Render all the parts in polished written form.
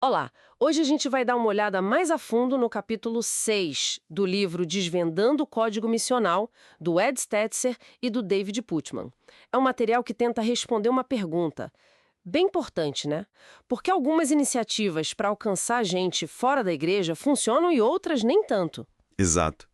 Olá, hoje a gente vai dar uma olhada mais a fundo no capítulo 6 do livro Desvendando o Código Missional, do Ed Stetzer e do David Putman. É um material que tenta responder uma pergunta bem importante, né? Porque algumas iniciativas para alcançar gente fora da igreja funcionam e outras nem tanto. Exato.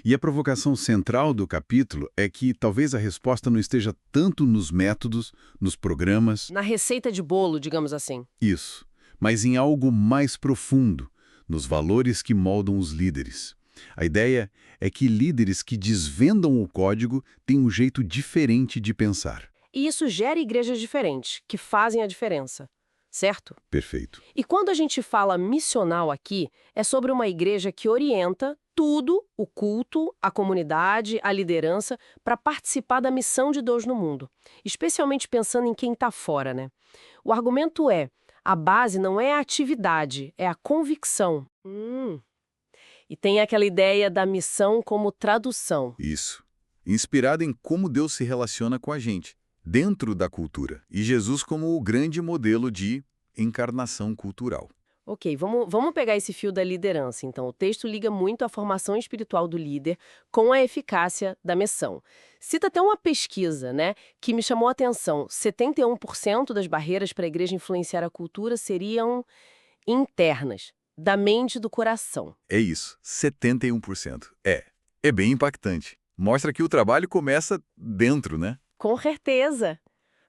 E a provocação central do capítulo é que talvez a resposta não esteja tanto nos métodos, nos programas, Na receita de bolo, digamos assim. isso, mas em algo mais profundo, nos valores que moldam os líderes. A ideia é que líderes que desvendam o código têm um jeito diferente de pensar. E isso gera igrejas diferentes, que fazem a diferença, certo? Perfeito. E quando a gente fala missional aqui, é sobre uma igreja que orienta tudo, o culto, a comunidade, a liderança, para participar da missão de Deus no mundo. Especialmente pensando em quem está fora, né? O argumento é, a base não é a atividade, é a convicção. E tem aquela ideia da missão como tradução. Isso. Inspirado em como Deus se relaciona com a gente, dentro da cultura, e Jesus como o grande modelo de encarnação cultural. Ok, vamos pegar esse fio da liderança. Então, o texto liga muito a formação espiritual do líder com a eficácia da missão. Cita até uma pesquisa, né, que me chamou a atenção. 71% das barreiras para a igreja influenciar a cultura seriam internas, da mente e do coração. É isso, 71%. É bem impactante. Mostra que o trabalho começa dentro, né? Com certeza!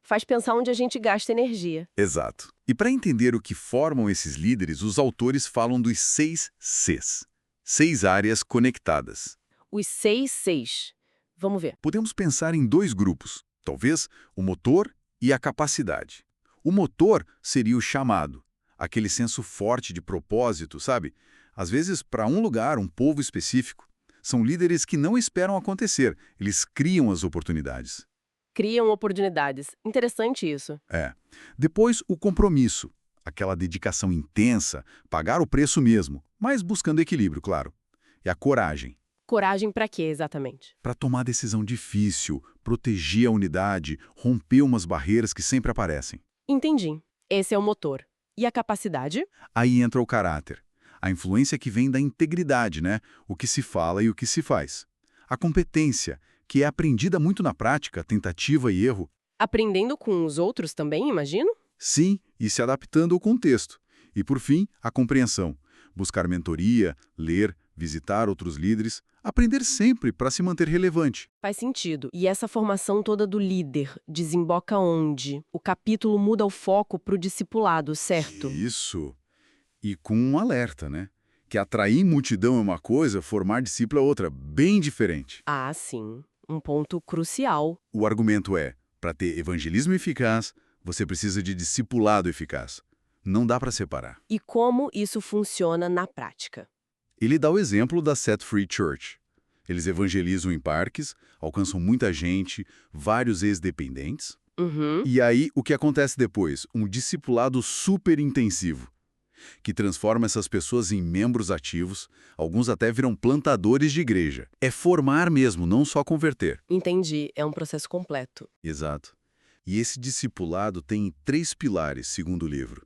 Faz pensar onde a gente gasta energia. Exato. E para entender o que formam esses líderes, os autores falam dos 6 Cs. 6 áreas conectadas. Os 6 Cs. Vamos ver. Podemos pensar em dois grupos, talvez o motor e a capacidade. O motor seria o chamado, aquele senso forte de propósito, sabe? Às vezes, para um lugar, um povo específico. São líderes que não esperam acontecer, eles criam as oportunidades. Criam oportunidades. Interessante isso. É. Depois, o compromisso, aquela dedicação intensa, pagar o preço mesmo, mas buscando equilíbrio, claro. E a coragem, Coragem para quê, exatamente? para tomar decisão difícil, proteger a unidade, romper umas barreiras que sempre aparecem. Entendi. Esse é o motor. E a capacidade? Aí entra o caráter, a influência que vem da integridade, né? O que se fala e o que se faz. A competência, que é aprendida muito na prática, tentativa e erro, Aprendendo com os outros também, imagino? sim, e se adaptando ao contexto. E, por fim, a compreensão. Buscar mentoria, ler, visitar outros líderes, aprender sempre para se manter relevante. Faz sentido. E essa formação toda do líder desemboca onde? O capítulo muda o foco para o discipulado, certo? Isso. E com um alerta, né? Que atrair multidão é uma coisa, formar discípulo é outra, bem diferente. Ah, sim. Um ponto crucial. O argumento é, para ter evangelismo eficaz, você precisa de discipulado eficaz. Não dá para separar. E como isso funciona na prática? Ele dá o exemplo da Set Free Church. Eles evangelizam em parques, alcançam muita gente, vários ex-dependentes. Uhum. E aí, o que acontece depois? Um discipulado super intensivo, que transforma essas pessoas em membros ativos, alguns até viram plantadores de igreja. É formar mesmo, não só converter. Entendi. É um processo completo. Exato. E esse discipulado tem 3 pilares, segundo o livro.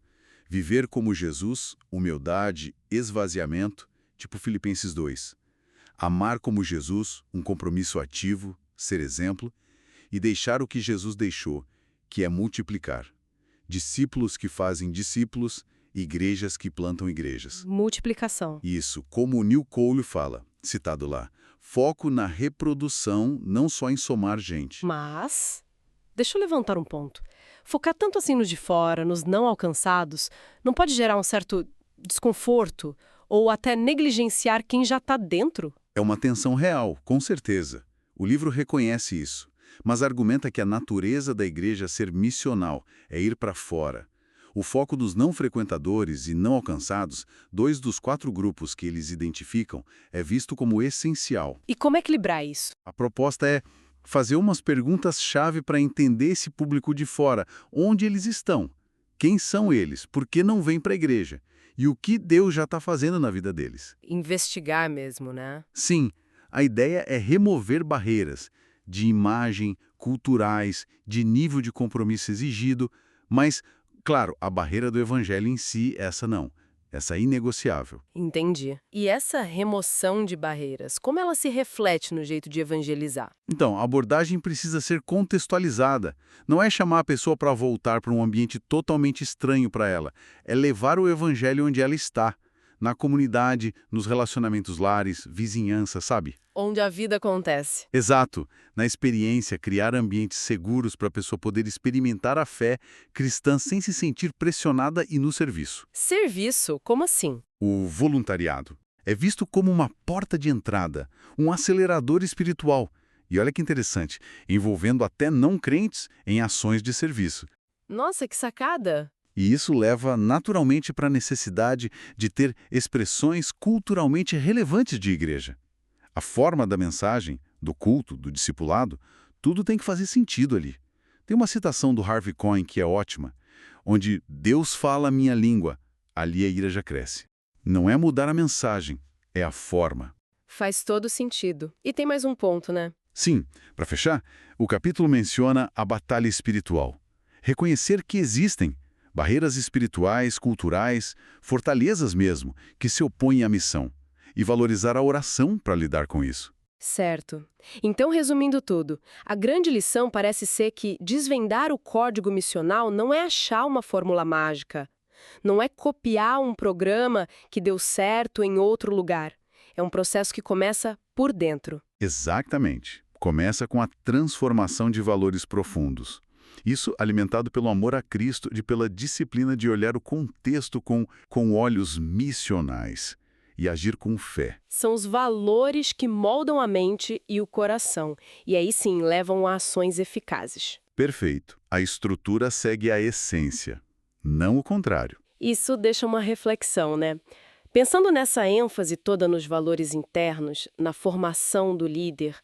Viver como Jesus, humildade, esvaziamento, tipo Filipenses 2. Amar como Jesus, um compromisso ativo, ser exemplo, e deixar o que Jesus deixou, que é multiplicar. Discípulos que fazem discípulos, igrejas que plantam igrejas. Multiplicação. Isso, como o Neil Cole fala, citado lá, foco na reprodução, não só em somar gente. Mas, deixa eu levantar um ponto. Focar tanto assim nos de fora, nos não alcançados, não pode gerar um certo desconforto ou até negligenciar quem já está dentro? É uma tensão real, com certeza. O livro reconhece isso, mas argumenta que a natureza da igreja é ser missional, é ir para fora. O foco dos não frequentadores e não alcançados, 2 dos 4 grupos que eles identificam, é visto como essencial. E como equilibrar isso? A proposta é fazer umas perguntas-chave para entender esse público de fora, onde eles estão, quem são eles, por que não vêm para a igreja e o que Deus já está fazendo na vida deles. Investigar mesmo, né? Sim, a ideia é remover barreiras de imagem, culturais, de nível de compromisso exigido, mas, claro, a barreira do evangelho em si, essa não. essa é inegociável. Entendi. E essa remoção de barreiras, como ela se reflete no jeito de evangelizar? Então, a abordagem precisa ser contextualizada. Não é chamar a pessoa para voltar para um ambiente totalmente estranho para ela. É levar o evangelho onde ela está, na comunidade, nos relacionamentos lares, vizinhança, sabe? Onde a vida acontece. Exato. Na experiência, criar ambientes seguros para a pessoa poder experimentar a fé cristã sem se sentir pressionada e no serviço. Serviço? Como assim? O voluntariado é visto como uma porta de entrada, um acelerador espiritual. E olha que interessante, envolvendo até não crentes em ações de serviço. Nossa, que sacada! E isso leva naturalmente para a necessidade de ter expressões culturalmente relevantes de igreja. A forma da mensagem, do culto, do discipulado, tudo tem que fazer sentido ali. Tem uma citação do Harvey Cohen que é ótima, onde Deus fala a minha língua, ali a igreja cresce. Não é mudar a mensagem, é a forma. Faz todo sentido. E tem mais um ponto, né? Sim, para fechar, o capítulo menciona a batalha espiritual. Reconhecer que existem barreiras espirituais, culturais, fortalezas mesmo, que se opõem à missão, e valorizar a oração para lidar com isso. Certo. Então, resumindo tudo, a grande lição parece ser que desvendar o código missional não é achar uma fórmula mágica. Não é copiar um programa que deu certo em outro lugar. É um processo que começa por dentro. Exatamente. Começa com a transformação de valores profundos. Isso alimentado pelo amor a Cristo e pela disciplina de olhar o contexto com olhos missionais e agir com fé. São os valores que moldam a mente e o coração, e aí sim levam a ações eficazes. Perfeito. A estrutura segue a essência, não o contrário. Isso deixa uma reflexão, né? Pensando nessa ênfase toda nos valores internos, na formação do líder,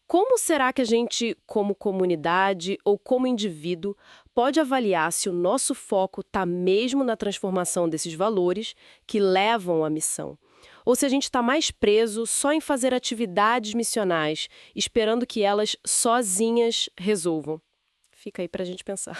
como será que a gente, como comunidade ou como indivíduo, pode avaliar se o nosso foco está mesmo na transformação desses valores que levam à missão? Ou se a gente está mais preso só em fazer atividades missionais, esperando que elas sozinhas resolvam? Fica aí para a gente pensar.